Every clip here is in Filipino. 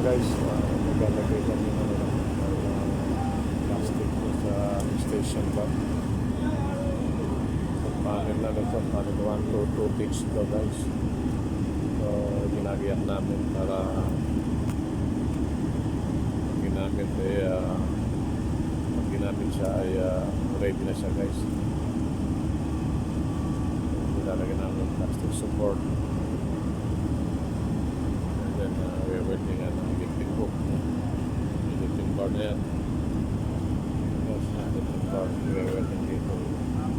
guys, naglalagay kami ng plastic po sa station ba. Panel na ito, panel 1 to 2 pitch daw guys. So, ginagayak namin para ginamit pag ginamit siya ay ready na siya guys. Nilalagay namin plastic support. And then we're waiting on electric hook. Electric bar na yan. Electric bar, we're waiting dito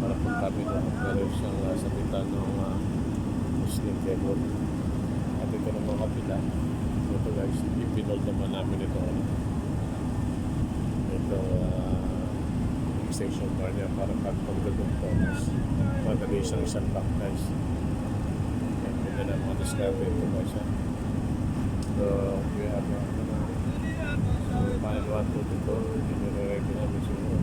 para pagkabit na meron siyang sabitan ng Muslim cable. At ito na mga kapila. Ito guys, ipinold naman namin ito. Ito extension bar niya para pagpagdagong ito. Madali siyang isang back guys. And then ang mga discovery ito guys. So we have final 1 to dito. Iniready namin siguro.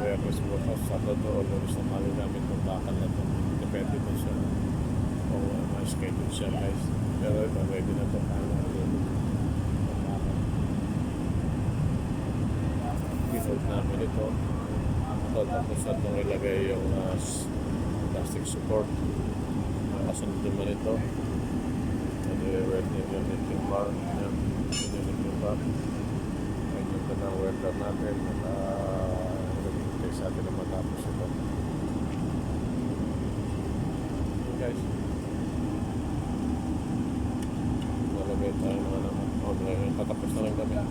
Kaya gusto ko sa toto o lunes na mali namin itong bakal na ito. Depende na siya kung ma-schedule siya guys. Pero ito ready na ito kaya i-fold namin ito. Tapos at nung ilagay yung plastic support. Kasunod naman ito. Ready yung lifting bar. Yung lifting bar. Ayun yung kanang welder natin. Sa atin na matapos ito. Guys, nalagay tayo naman patapos na lang kami at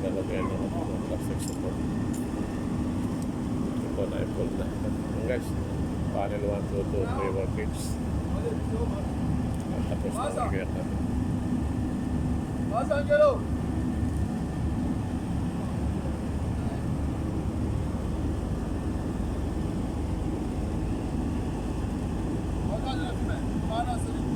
nalagay na ng plastic support. Ito na i-fold na. Guys, panel 1, 2, 2, 3 workings at tapos na nalagay natin. Manasını